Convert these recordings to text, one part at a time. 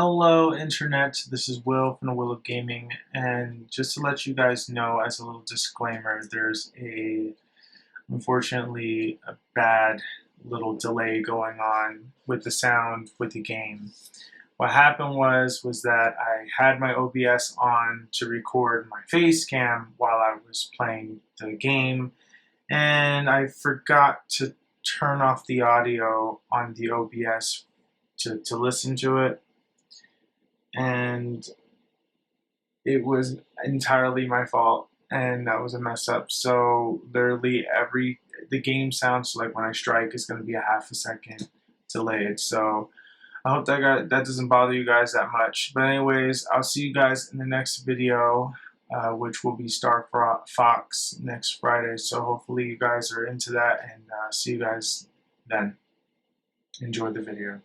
Hello, Internet. This is Will from TheWillOfGaming, and just to let you guys know, as a little disclaimer, there's unfortunately, a bad little delay going on with the sound with the game. What happened was that I had my OBS on to record my face cam while I was playing the game, and I forgot to turn off the audio on the OBS to listen to it, and it was entirely my fault, and that was a mess up. So literally every the game sounds like when I strike is going to be a half a second delayed. So I hope that doesn't bother you guys that much. But anyways, I'll see you guys in the next video, which will be Star Fox next Friday. So hopefully you guys are into that, and see you guys then. Enjoy the video.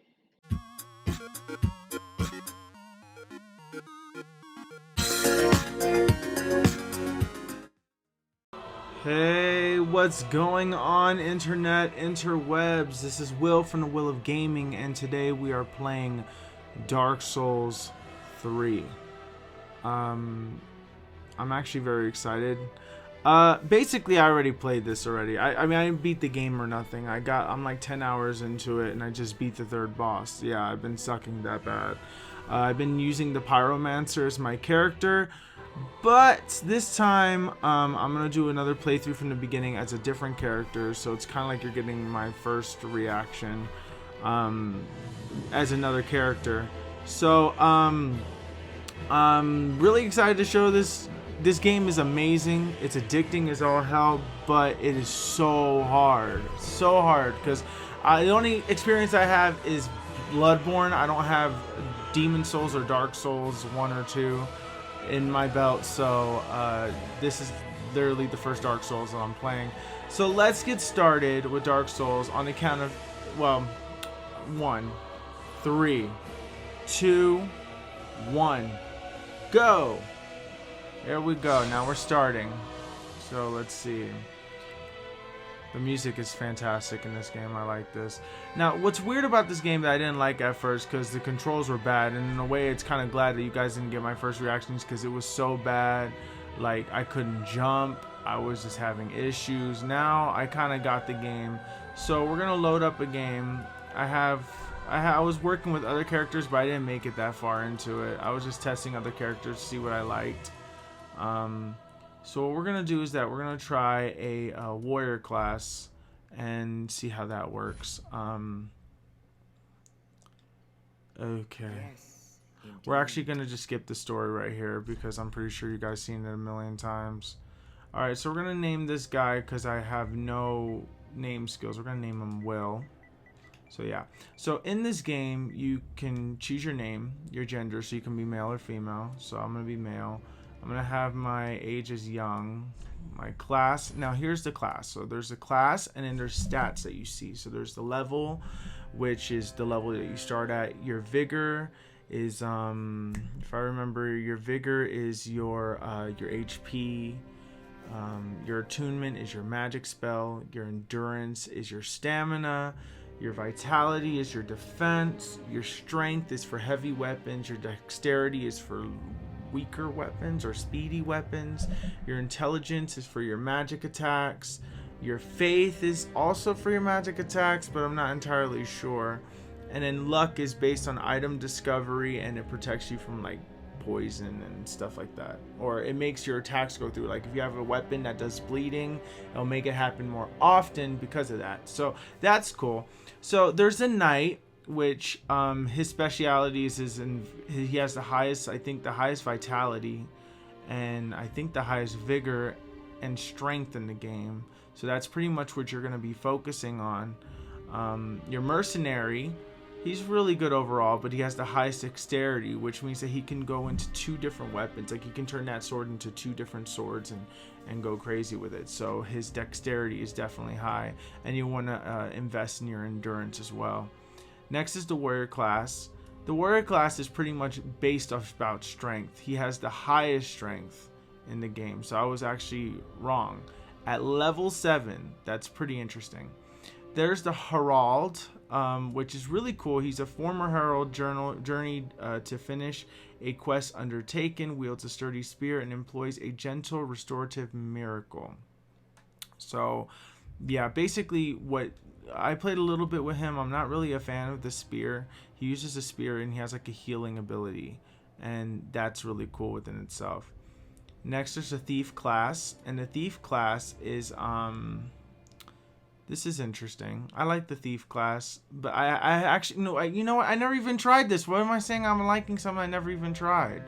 Hey, what's going on, internet, interwebs? This is Will from the Will of Gaming, and today we are playing Dark Souls 3. I'm actually very excited. Basically, I already played this already. I mean, I didn't beat the game or nothing. I'm like 10 hours into it, and I just beat the third boss. Yeah, I've been sucking that bad. I've been using the Pyromancer as my character. But this time, I'm going to do another playthrough from the beginning as a different character, so it's kind of like you're getting my first reaction as another character. So, I'm really excited to show this. This game is amazing. It's addicting as all hell, but it is so hard. So hard, because the only experience I have is Bloodborne. I don't have Demon Souls or Dark Souls 1 or 2 in my belt, so this is literally the first Dark Souls that I'm playing. So let's get started with Dark Souls on the count of, well, 1, 3, 2, 1, go. There we go. Now we're starting. So let's see. The music is fantastic in this game. I like this. Now, what's weird about this game that I didn't like at first, because the controls were bad, and in a way it's kind of glad that you guys didn't get my first reactions, because it was so bad. Like, I couldn't jump. I was just having issues. Now I kind of got the game. So we're gonna load up a game. I was working with other characters, but I didn't make it that far into it. I was just testing other characters to see what I liked. So what we're going to do is that we're going to try a warrior class and see how that works. Okay. We're actually going to just skip the story right here because I'm pretty sure you guys seen it a million times. Alright, so we're going to name this guy because I have no name skills. We're going to name him Will. So yeah. So in this game, you can choose your name, your gender, so you can be male or female. So I'm going to be male. I'm going to have my age as young, my class. Now here's the class. So there's a class, and then there's stats that you see. So there's the level, which is the level that you start at. Your vigor is, if I remember, your vigor is your HP. Your attunement is your magic spell. Your endurance is your stamina. Your vitality is your defense. Your strength is for heavy weapons. Your dexterity is for weaker weapons or speedy weapons. Your intelligence is for your magic attacks. Your faith is also for your magic attacks, but I'm not entirely sure. And then luck is based on item discovery, and it protects you from like poison and stuff like that, or it makes your attacks go through. Like if you have a weapon that does bleeding, it'll make it happen more often because of that. So that's cool. So there's a knight, which his specialities is he has the highest, I think the highest vitality, and I think the highest vigor and strength in the game. So that's pretty much what you're going to be focusing on. Your mercenary, he's really good overall, but he has the highest dexterity, which means that he can go into 2 different weapons. Like he can turn that sword into 2 different swords and go crazy with it. So his dexterity is definitely high, and you want to invest in your endurance as well. Next is the warrior class. The warrior class is pretty much based off about strength. He has the highest strength in the game, so I was actually wrong. At level 7, that's pretty interesting. There's the herald. which is really cool. He's a former herald, journeyed to finish a quest undertaken, wields a sturdy spear, and employs a gentle restorative miracle. So, yeah, basically what I played a little bit with him. I'm not really a fan of the spear. He uses a spear and he has like a healing ability, and that's really cool within itself. Next, there's a thief class, and the thief class is this is interesting. I like the thief class, but I actually no. You know what? I never even tried this. What am I saying? I'm liking something I never even tried.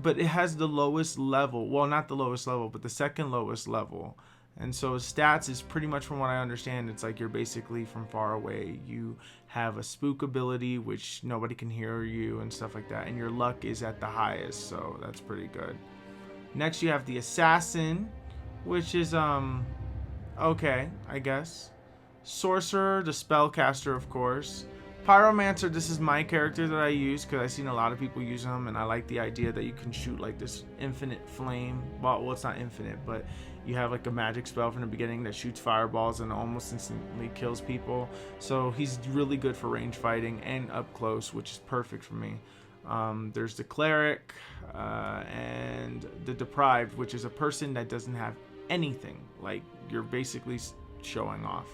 But it has the lowest level. Well, not the lowest level, but the second lowest level. And so stats is pretty much, from what I understand, it's like you're basically from far away. You have a spook ability, which nobody can hear you and stuff like that. And your luck is at the highest, so that's pretty good. Next, you have the assassin, which is okay, I guess. Sorcerer, the spellcaster, of course. Pyromancer, this is my character that I use because I've seen a lot of people using them, and I like the idea that you can shoot like this infinite flame. Well, it's not infinite, but you have like a magic spell from the beginning that shoots fireballs and almost instantly kills people. So he's really good for range fighting and up close, which is perfect for me. There's the cleric and the deprived, which is a person that doesn't have anything. Like, you're basically showing off.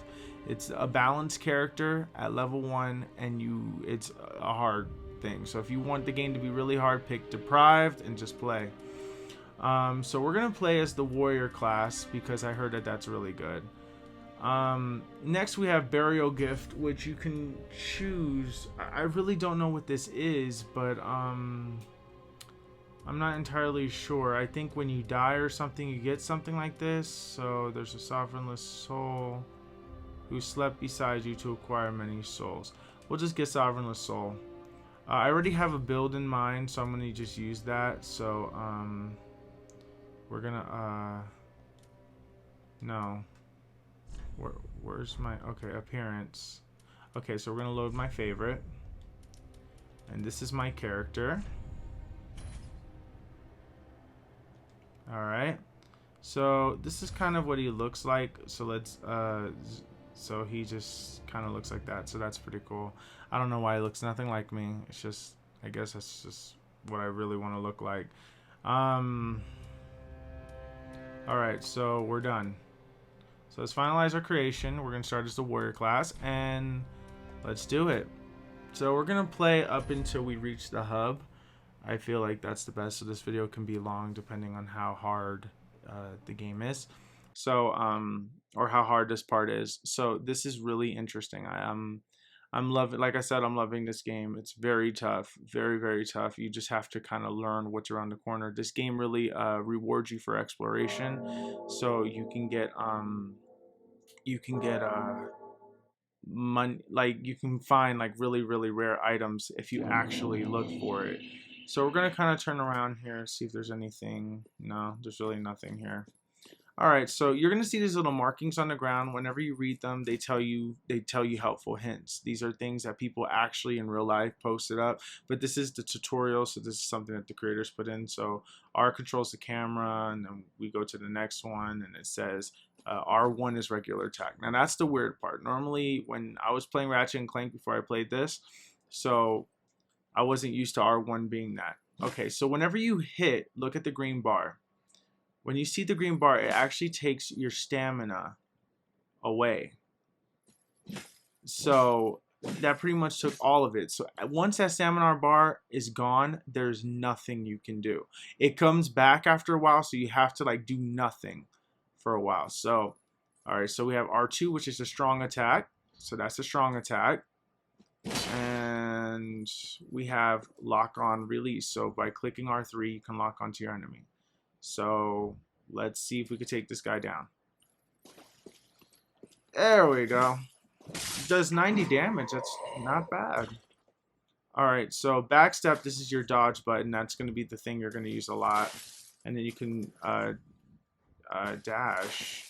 It's a balanced character at level 1, and it's a hard thing. So if you want the game to be really hard, pick deprived and just play. So we're gonna play as the warrior class because I heard that that's really good. Next we have burial gift, which you can choose. I really don't know what this is, but I'm not entirely sure. I think when you die or something, you get something like this. So there's a sovereignless soul who slept beside you to acquire many souls. We'll just get sovereignless soul. I already have a build in mind, so I'm gonna just use that. So we're gonna no. Where's my, okay, appearance. Okay, so we're gonna load my favorite, and this is my character. Alright, so this is kind of what he looks like. So let's so he just kind of looks like that, so that's pretty cool. I don't know why he looks nothing like me. It's just, I guess that's just what I really want to look like. Alright, so we're done. So let's finalize our creation. We're gonna start as the warrior class, and let's do it. So we're gonna play up until we reach the hub. I feel like that's the best, so this video can be long depending on how hard the game is. So or how hard this part is. So this is really interesting. I'm loving, like I said, I'm loving this game. It's very tough, very, very tough. You just have to kind of learn what's around the corner. This game really rewards you for exploration, so you can get money, like you can find like really, really rare items if you actually look for it. So we're gonna kind of turn around here and see if there's anything. No, there's really nothing here. Alright, so you're gonna see these little markings on the ground. Whenever you read them, they tell you helpful hints. These are things that people actually in real life posted up, but this is the tutorial, so this is something that the creators put in. So R controls the camera, and then we go to the next one, and it says R1 is regular attack. Now that's the weird part. Normally when I was playing Ratchet and Clank before I played this, so I wasn't used to R1 being that. Okay, so whenever you hit, look at the green bar. When you see the green bar, it actually takes your stamina away. So that pretty much took all of it. So once that stamina bar is gone, there's nothing you can do. It comes back after a while, so you have to like do nothing for a while. So, all right, so we have R2, which is a strong attack. So that's a strong attack. And we have lock on release. So by clicking R3, you can lock onto your enemy. So let's see if we could take this guy down. There we go. Does 90 damage. That's not bad. Alright, so backstep, this is your dodge button. That's going to be the thing you're going to use a lot. And then you can dash.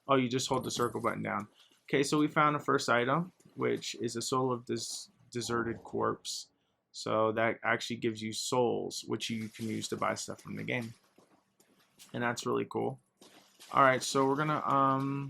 Oh, you just hold the circle button down. Okay, so we found the first item, which is a soul of this deserted corpse. So that actually gives you souls, which you can use to buy stuff from the game. And that's really cool. Alright, so we're gonna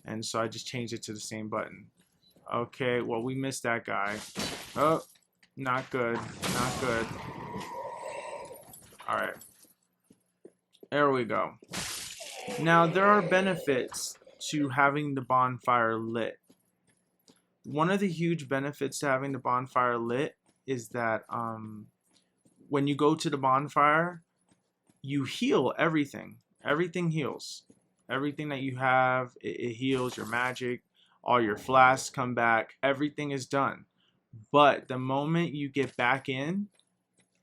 and so I just changed it to the same button. Okay, well, we missed that guy. Oh, not good, not good. All right, there we go. Now, there are benefits to having the bonfire lit. One of the huge benefits to having the bonfire lit is that when you go to the bonfire, you heal everything. Everything heals. Everything that you have, it heals. Your magic, all your flasks come back. Everything is done. But the moment you get back in,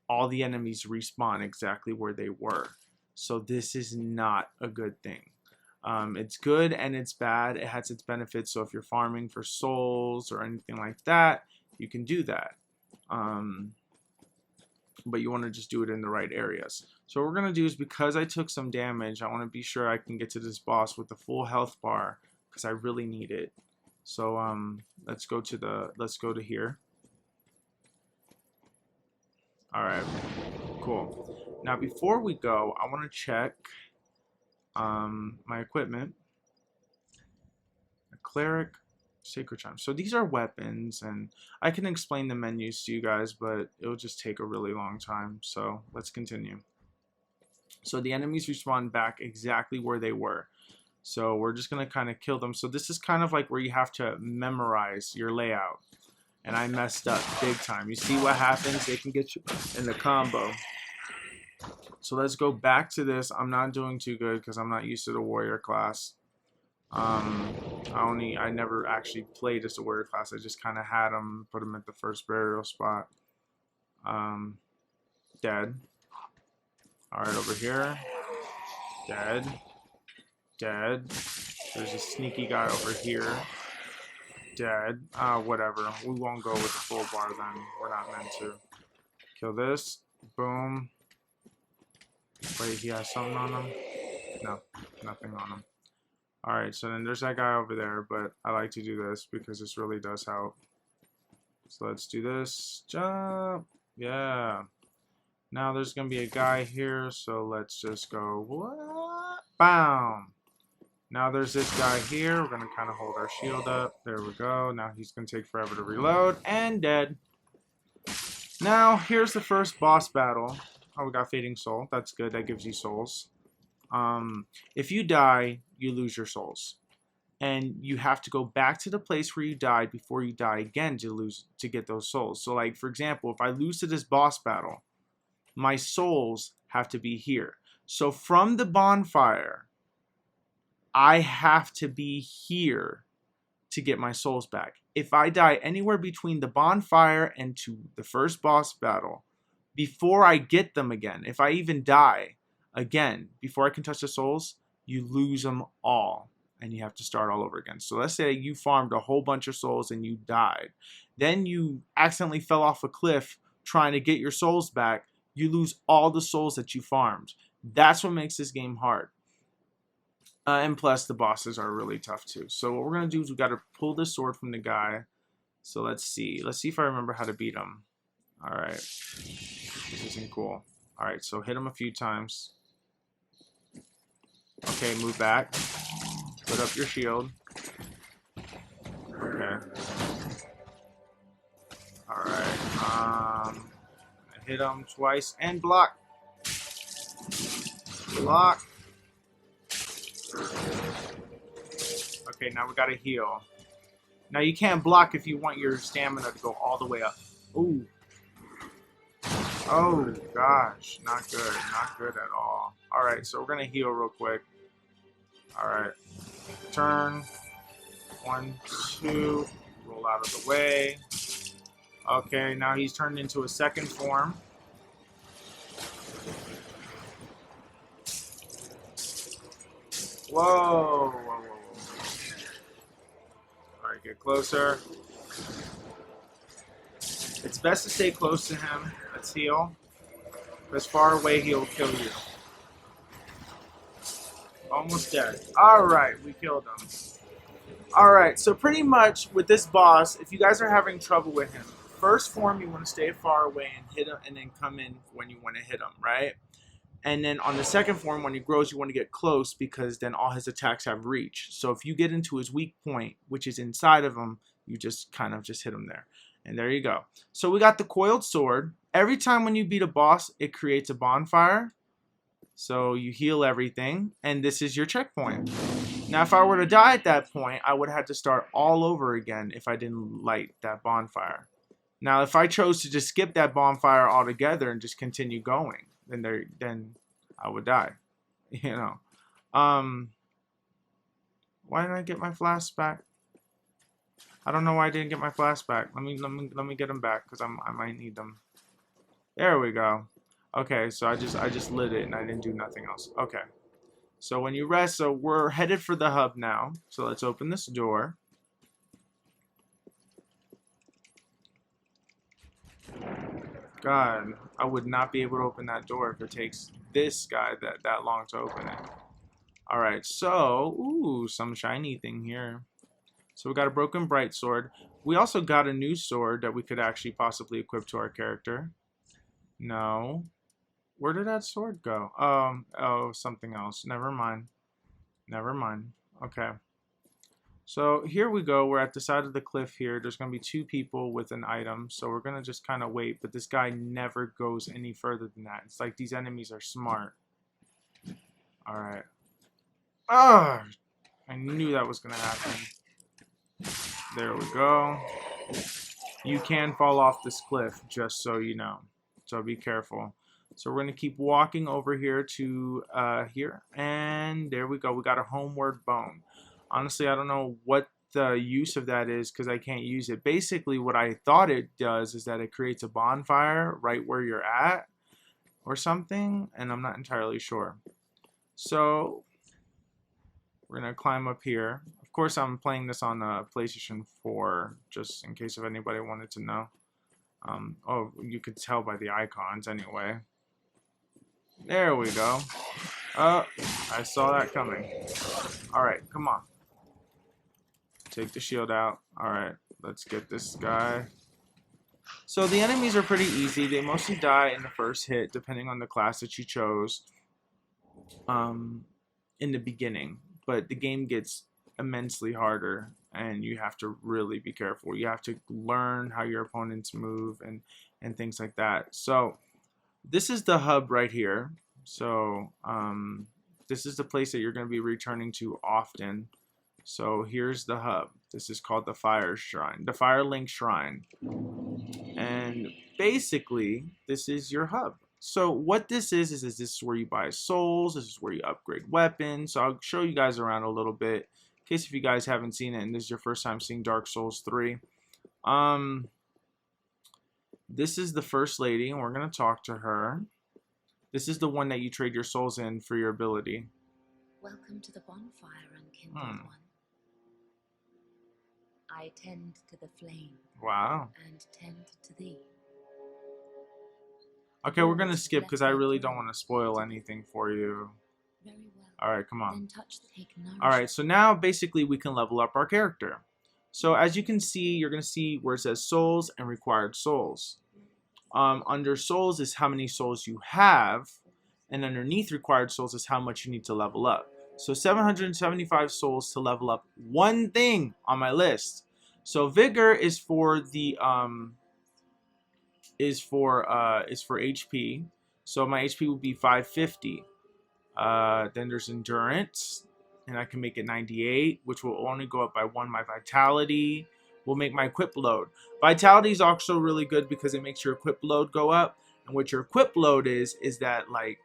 all the enemies respawn exactly where they were. So this is not a good thing. It's good and it's bad. It has its benefits. So if you're farming for souls or anything like that, you can do that. But you want to just do it in the right areas. So what we're going to do is, because I took some damage, I want to be sure I can get to this boss with the full health bar, because I really need it. So let's go to here. All right, cool. Now before we go, I want to check my equipment. A cleric, sacred charm. So these are weapons, and I can explain the menus to you guys, but it'll just take a really long time. So let's continue. So the enemies respawn back exactly where they were. So we're just gonna kind of kill them. So this is kind of like where you have to memorize your layout. And I messed up big time. You see what happens? They can get you in the combo. So let's go back to this. I'm not doing too good because I'm not used to the warrior class. I never actually played as a warrior class. I just kind of had them, put them at the first burial spot. Dead. All right, over here. Dead. Dead. There's a sneaky guy over here. Dead. Whatever. We won't go with the full bar then. We're not meant to. Kill this. Boom. Wait, he has something on him? No, nothing on him. Alright, so then there's that guy over there, but I like to do this because this really does help. So let's do this. Jump. Yeah. Now there's going to be a guy here, so let's just go. What? Bam. Now there's this guy here. We're going to kind of hold our shield up. There we go. Now he's going to take forever to reload. And dead. Now, here's the first boss battle. Oh, we got Fading Soul. That's good. That gives you souls. If you die, you lose your souls. And you have to go back to the place where you died before you die again to get those souls. So, like, for example, if I lose to this boss battle, my souls have to be here. So from the bonfire, I have to be here to get my souls back. If I die anywhere between the bonfire and to the first boss battle, before I get them again, if I even die again, before I can touch the souls, you lose them all. And you have to start all over again. So let's say you farmed a whole bunch of souls and you died. Then you accidentally fell off a cliff trying to get your souls back. You lose all the souls that you farmed. That's what makes this game hard. And plus, the bosses are really tough too. So what we're going to do is we got to pull this sword from the guy. So let's see. Let's see if I remember how to beat him. All right. This isn't cool. All right, so hit him a few times. Okay, move back. Put up your shield. Okay. All right. Hit him twice and block. Block. Okay, now we gotta heal. Now you can't block if you want your stamina to go all the way up. Ooh. Oh gosh, not good. Not good at all. Alright, so we're gonna heal real quick. Alright. Turn. 1, 2. Roll out of the way. Okay, now he's turned into a second form. Whoa, whoa, whoa, whoa. Alright, get closer. It's best to stay close to him. Let's heal. As far away, he'll kill you. Almost dead. Alright, we killed him. Alright, so pretty much with this boss, if you guys are having trouble with him, first form you want to stay far away and hit him, and then come in when you want to hit him, right? And then on the second form, when he grows, you want to get close because then all his attacks have reach. So if you get into his weak point, which is inside of him, you just kind of just hit him there. And there you go. So we got the coiled sword. Every time when you beat a boss, it creates a bonfire. So you heal everything, and this is your checkpoint. Now, if I were to die at that point, I would have to start all over again if I didn't light that bonfire. Now, if I chose to just skip that bonfire altogether and just continue going, then I would die. You know. Why didn't I get my flask back? I don't know why I didn't get my flask back. Let me get them back because I might need them. There we go. Okay, so I just lit it and I didn't do nothing else. Okay. So when you rest, so we're headed for the hub now. So let's open this door. God, I would not be able to open that door if it takes this guy that long to open it. Alright, so, ooh, some shiny thing here. So we got a broken bright sword. We also got a new sword that we could actually possibly equip to our character. No. Where did that sword go? Oh, something else. Never mind. Never mind. Okay. So here we go. We're at the side of the cliff here. There's going to be 2 people with an item. So we're going to just kind of wait. But this guy never goes any further than that. It's like these enemies are smart. Alright. Ah! I knew that was going to happen. There we go. You can fall off this cliff, just so you know. So be careful. So we're going to keep walking over here to here. And there we go. We got a homeward bone. Honestly, I don't know what the use of that is because I can't use it. Basically, what I thought it does is that it creates a bonfire right where you're at or something. And I'm not entirely sure. So we're going to climb up here. Of course, I'm playing this on PlayStation 4, just in case if anybody wanted to know. Oh, you could tell by the icons anyway. There we go. I saw that coming. Alright, come on. Take the shield out. Alright, let's get this guy. So the enemies are pretty easy. They mostly die in the first hit, depending on the class that you chose in the beginning. But the game gets immensely harder, and you have to really be careful. You have to learn how your opponents move and things like that. So this is the hub right here. So this is the place that you're going to be returning to often. So here's the hub. This is called the Fire Shrine, the Fire Link Shrine. And basically, this is your hub. So what this is this is where you buy souls. This is where you upgrade weapons. So I'll show you guys around a little bit, in case if you guys haven't seen it and this is your first time seeing Dark Souls 3. This is the First Lady, and we're going to talk to her. This is the one that you trade your souls in for your ability. Welcome to the bonfire, unkindled one. I tend to the flame. Wow. And tend to thee. Okay, we're going to skip because I really don't want to spoil anything for you. Very well. Alright, come on. Then touch the take nourishment. Alright, so now basically we can level up our character. So as you can see, you're going to see where it says souls and required souls. Under souls is how many souls you have, and underneath required souls is how much you need to level up. So 775 souls to level up one thing on my list. So vigor is for the is for HP. So my HP would be 550. Then there's endurance, and I can make it 98, which will only go up by 1. My vitality will make my equip load. Vitality is also really good because it makes your equip load go up. And what your equip load is that like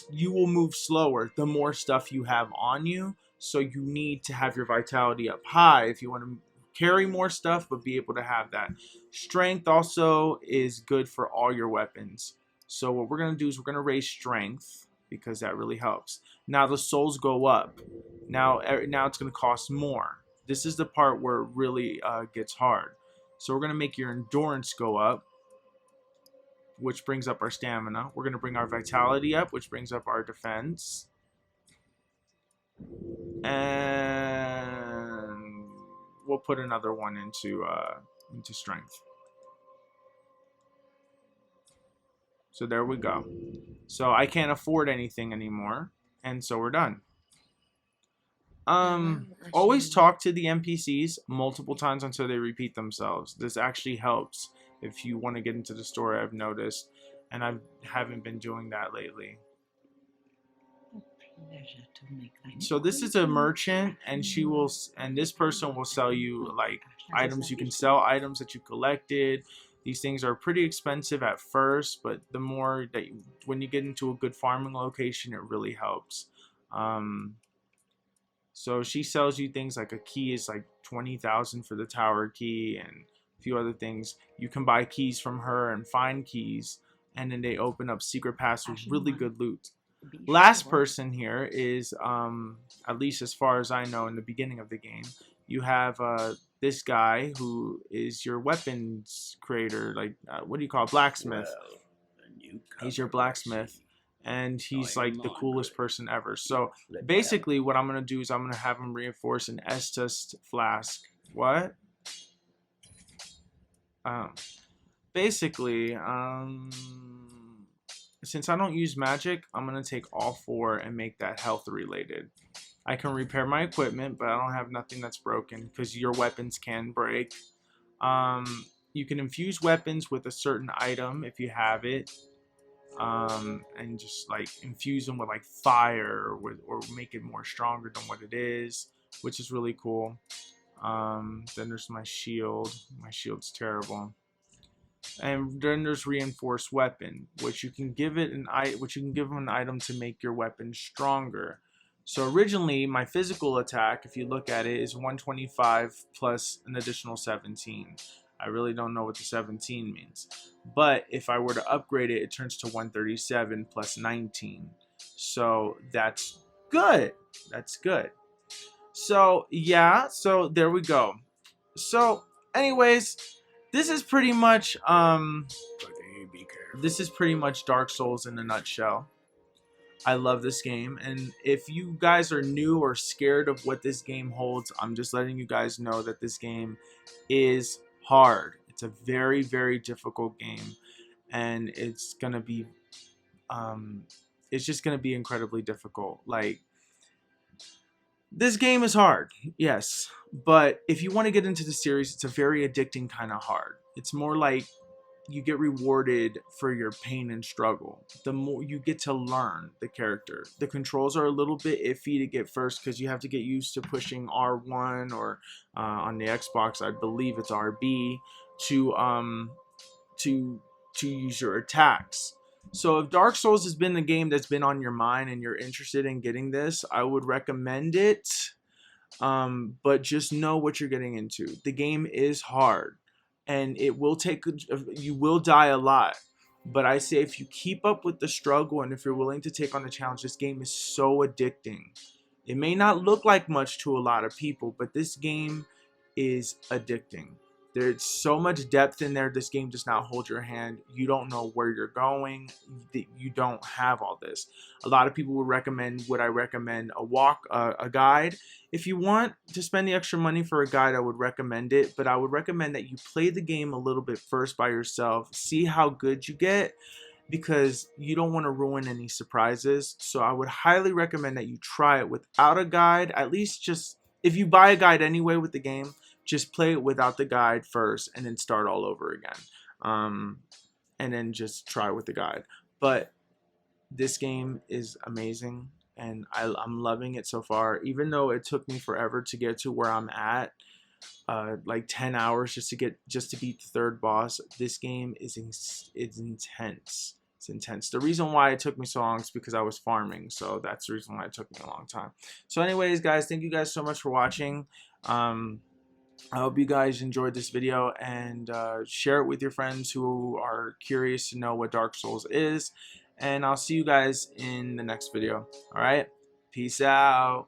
you will move slower the more stuff you have on you. So you need to have your vitality up high if you want to carry more stuff, but be able to have that. Strength also is good for all your weapons. So what we're going to do is we're going to raise strength because that really helps. Now the souls go up. Now it's going to cost more. This is the part where it really gets hard. So we're going to make your endurance go up, which brings up our stamina. We're going to bring our vitality up, which brings up our defense. And we'll put another one into strength. So there we go. So I can't afford anything anymore, and so we're done. Always talk to the NPCs multiple times until they repeat themselves. This actually helps if you want to get into the story, I've noticed, and I haven't been doing that lately. So this is a merchant, and this person will sell you like items. You can sell items that you collected. These things are pretty expensive at first, but the more that when you get into a good farming location, it really helps. So she sells you things like a key is like 20,000 for the tower key, and a few other things. You can buy keys from her and find keys, and then they open up secret paths with really good loot. Last person here is, at least as far as I know in the beginning of the game, you have this guy who is your weapons creator, like, what do you call it? Blacksmith. He's your blacksmith, and he's like the coolest person ever. So basically what I'm going to do is I'm going to have him reinforce an Estus Flask. What? Basically, since I don't use magic, I'm going to take all 4 and make that health related. I can repair my equipment, but I don't have nothing that's broken because your weapons can break. You can infuse weapons with a certain item if you have it. And just like infuse them with like fire or make it more stronger than what it is, which is really cool. Then there's my shield. My shield's terrible. And then there's reinforced weapon, which you can give it an item to make your weapon stronger. So originally my physical attack, if you look at it, is 125 plus an additional 17. I really don't know what the 17 means. But if I were to upgrade it, it turns to 137 plus 19. So that's good. That's good. So yeah, so there we go. So anyways, this is pretty much Dark Souls in a nutshell. I love this game, and if you guys are new or scared of what this game holds, I'm just letting you guys know that this game is hard. It's a very, very difficult game, and it's gonna be it's just gonna be incredibly difficult. Like, this game is hard, yes, but if you want to get into the series, it's a very addicting kind of hard. It's more like you get rewarded for your pain and struggle. The more you get to learn the character. The controls are a little bit iffy to get first because you have to get used to pushing R1 or on the Xbox, I believe it's RB to use your attacks. So if Dark Souls has been the game that's been on your mind and you're interested in getting this, I would recommend it. But just know what you're getting into. The game is hard, and it will take, you will die a lot, but I say if you keep up with the struggle and if you're willing to take on the challenge, this game is so addicting. It may not look like much to a lot of people, but this game is addicting. There's so much depth in there. This game does not hold your hand. You don't know where you're going. You don't have all this. A lot of people would recommend, I recommend a guide. If you want to spend the extra money for a guide, I would recommend it. But I would recommend that you play the game a little bit first by yourself. See how good you get, because you don't want to ruin any surprises. So I would highly recommend that you try it without a guide. At least just, if you buy a guide anyway with the game, just play it without the guide first and then start all over again. And then just try with the guide. But this game is amazing, and I'm loving it so far. Even though it took me forever to get to where I'm at, like 10 hours just to beat the third boss. This game is intense. It's intense. The reason why it took me so long is because I was farming, so that's the reason why it took me a long time. So anyways, guys, thank you guys so much for watching. I hope you guys enjoyed this video, and share it with your friends who are curious to know what Dark Souls is. And I'll see you guys in the next video. Alright? Peace out.